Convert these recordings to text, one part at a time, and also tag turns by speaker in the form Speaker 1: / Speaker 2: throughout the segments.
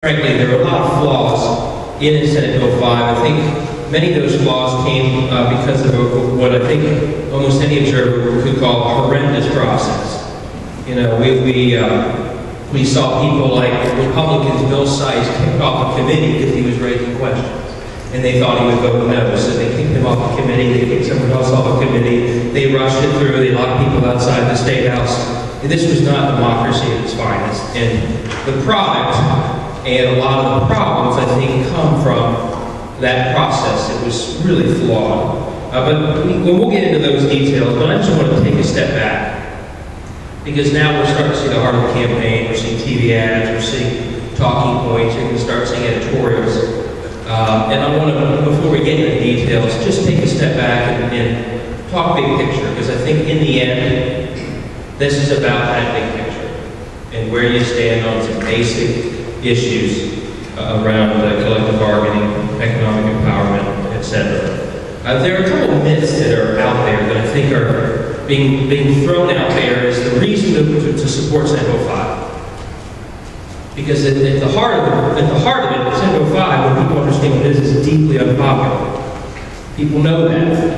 Speaker 1: Frankly, there are a lot of flaws in Senate Bill 5. I think many of those flaws came because of what I think almost any observer could call a horrendous process. You know, we saw people like Republicans, Bill Sykes, kicked off a committee because he was raising questions. And they thought he would vote no, so they kicked him off the committee, they kicked someone else off the committee, they rushed it through, they locked people outside the State House. And this was not democracy at its finest. And the product, and a lot of the problems, I think, come from that process. It was really flawed. We'll get into those details, but I just want to take a step back. Because now we're starting to see the heart of the campaign, we're seeing TV ads, we're seeing talking points, you're going to start seeing editorials. And I want to, before we get into the details, just take a step back and talk big picture, because I think in the end, this is about that big picture and where you stand on some basic issues around collective bargaining, economic empowerment, etc. There are a couple of myths that are out there that I think are being thrown out there as the reason to support Senate Bill 5. Because at the heart of it, Senate Bill 5, when people understand what it is deeply unpopular. People know that.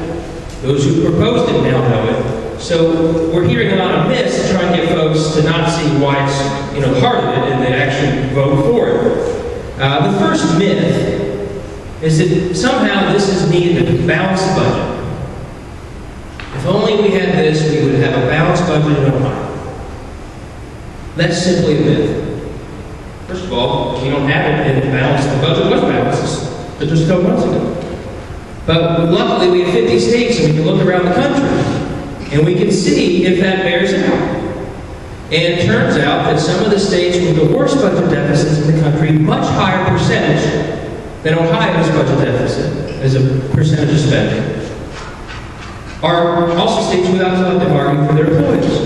Speaker 1: Those who proposed it now know it. So we're hearing a lot of myths to try and get folks to not see why it's the heart of it and they actually vote for it. The first myth is that somehow this is needed to balance the budget. If only we had this, we would have a balanced budget in Ohio. That's simply a myth. First of all, we don't have it in balance. The budget was balanced just a couple months ago. But luckily we have 50 states and we can look around the country. And we can see if that bears out. And it turns out that some of the states with the worst budget deficits in the country, much higher percentage than Ohio's budget deficit as a percentage of spending, are also states without collective bargaining for their employees.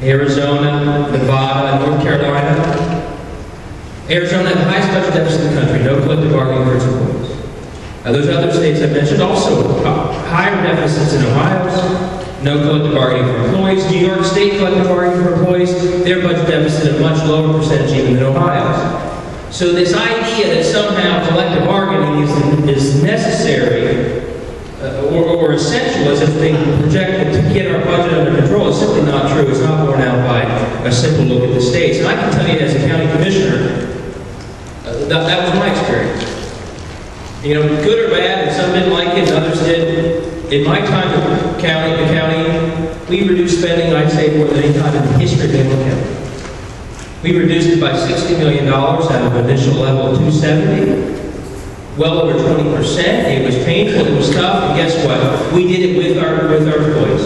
Speaker 1: Arizona, Nevada, North Carolina. Arizona had the highest budget deficit in the country, no collective bargaining for its employees. Those other states I mentioned also higher deficits than Ohio's. No collective bargaining for employees. New York State collective bargaining for employees, their budget deficit a much lower percentage even than Ohio's. So this idea that somehow collective bargaining is necessary or essential as it's being projected to get our budget under control is simply not true. It's not borne out by a simple look at the states. And I can tell you as a county commissioner, that was my experience. Good or bad, and some didn't like it, and others did. In my time in the county, we reduced spending, I'd say, more than any time in the history of Maryland County. We reduced it by $60 million out of an initial level of 270. Well over 20%. It was painful, it was tough, and guess what? We did it with our employees.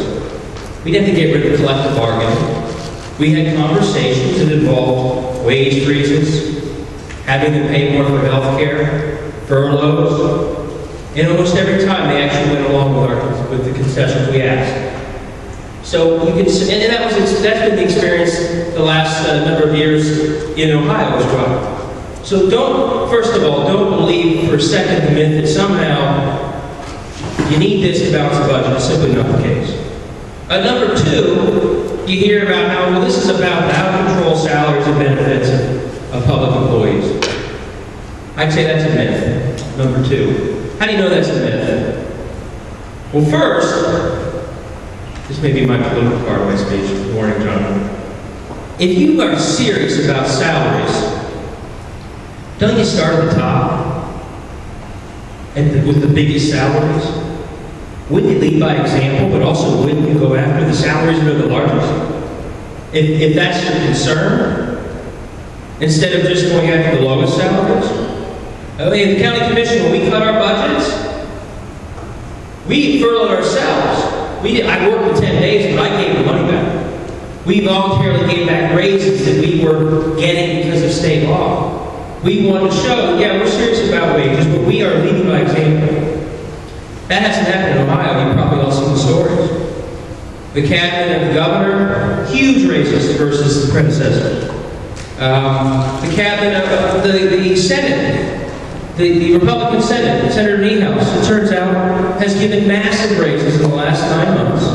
Speaker 1: We didn't have to get rid of collective bargaining. We had conversations that involved wage freezes, having them pay more for health care, furloughs. And almost every time they actually went along with the concessions we asked. So you can, and that's been the experience the last number of years in Ohio as well. So first of all, don't believe for a second the myth that somehow you need this to balance the budget. It's simply not the case. Number two, you hear about how, this is about how to control salaries and benefits of public employees. I'd say that's a myth. Number two. How do you know that's a myth? Well, first, this may be my political part of my speech. Good morning, John. If you are serious about salaries, don't you start at the top with the biggest salaries? Wouldn't you lead by example, but also wouldn't you go after the salaries that are the largest? If that's your concern, instead of just going after the lowest salaries? In the county commission, when we cut our budgets, we furloughed ourselves. I worked for 10 days, but I gave the money back. We voluntarily gave back raises that we were getting because of state law. We wanted to show, yeah, we're serious about wages, but we are leading by example. That hasn't happened in Ohio. You've probably all seen the stories. The cabinet and the governor, huge raises versus the predecessor. The cabinet, the Senate, the Republican Senate, Senator Niehaus, it turns out, has given massive raises in the last 9 months.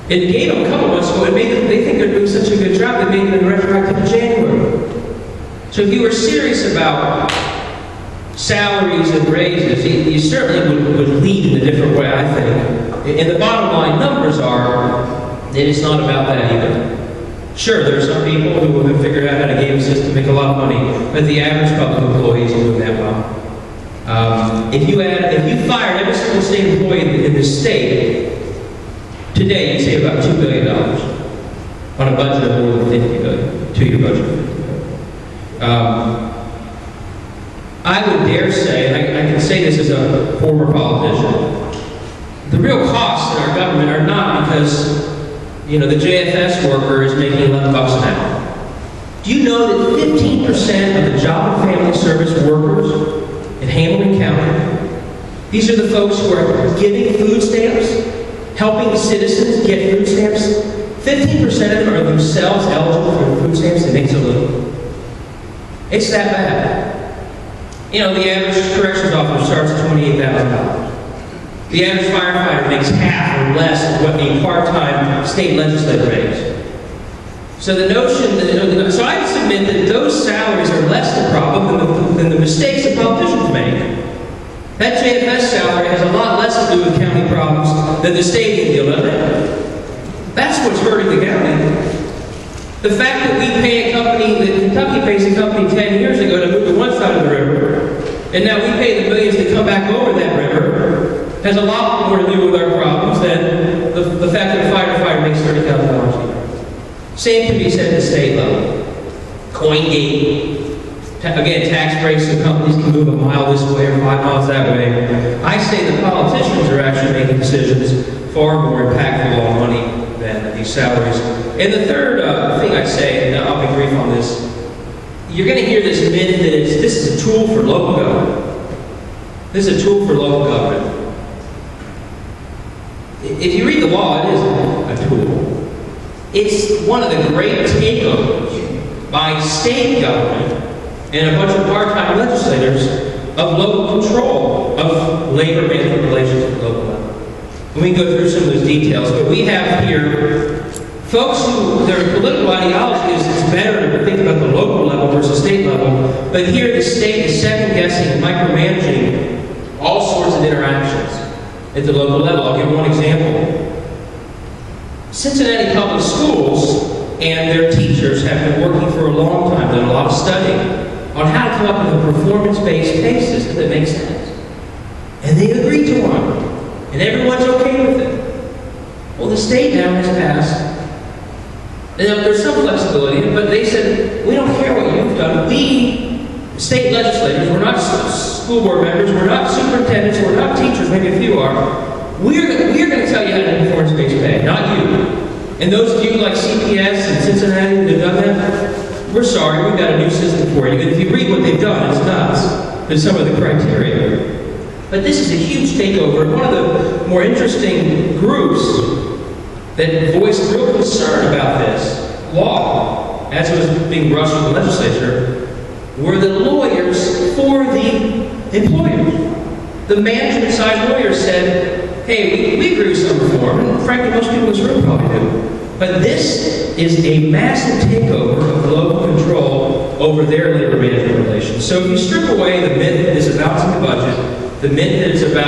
Speaker 1: It gave them a couple months ago. They think they're doing such a good job, they made them retroactive to January. So if you were serious about salaries and raises, you certainly would lead in a different way, I think. And the bottom line numbers are that it's not about that either. Sure, there are some people who have figured out how to game the system, make a lot of money, but the average public employee isn't doing that well. If you fired every single state employee in the state, today you'd save about $2 billion on a budget of more than $50 billion, two-year budget of $50 billion. I would dare say, and I can say this as a former politician, the real costs in our government are not because, the JFS worker is making $11 an hour. Do you know that 15% of the Job and Family Service workers in Hamilton County, these are the folks who are giving food stamps, helping citizens get food stamps? 15% of them are themselves eligible for food stamps and make so little. It's that bad. The average corrections officer starts at $28,000. The average firefighter makes half or less of what a part-time state legislator makes. So the notion that, so I submit that those salaries are less the problem than the mistakes that politicians make. That JFS salary has a lot less to do with county problems than the state can deal with. That's what's hurting the county. The fact that we pay a company, that Kentucky pays a company 10 years ago to move to one side of the river, and now we pay the millions to come back over that river, has a lot more to do with our problems than the fact that a firefighter makes $30,000 a year. Same can be said at the state level. CoinGate, again, tax breaks so companies can move a mile this way or 5 miles that way. I say the politicians are actually making decisions far more impactful on money than these salaries. And the third thing I'd say, and I'll be brief on this, you're going to hear this myth that this is a tool for local government. This is a tool for local government. If you read the law, it is a tool. It's one of the great takeovers by state government and a bunch of part-time legislators of local control of labor management relations at the local level. And we can go through some of those details, but we have here folks who, their political ideology is it's better to think about the local level versus state level, but here the state is second-guessing and micromanaging all sorts of interactions at the local level. I'll give one example. Cincinnati Public Schools and their teachers have been working for a long time, done a lot of studying on how to come up with a performance-based pay system that makes sense. And they agreed to one. And everyone's okay with it. Well, the state now has passed. Now, there's some flexibility in it, but they said, we don't care what you've done. We, state legislators, we're not school board members, we're not superintendents, we're not teachers, maybe a few are. We're going to tell you how to do performance-based pay, not you. And those of you like CPS and Cincinnati that have done that, we're sorry, we've got a new system for you. But if you read what they've done, it's nuts. There's some of the criteria. But this is a huge takeover. One of the more interesting groups that voiced real concern about this law, as it was being rushed through the legislature, were the lawyers for the employers. The management side lawyers said, hey, we agree with some reform, and frankly, most people in this room probably do. But this is a massive takeover of local control over their labor management relations. So if you strip away the myth that it's about the budget, the myth that it's about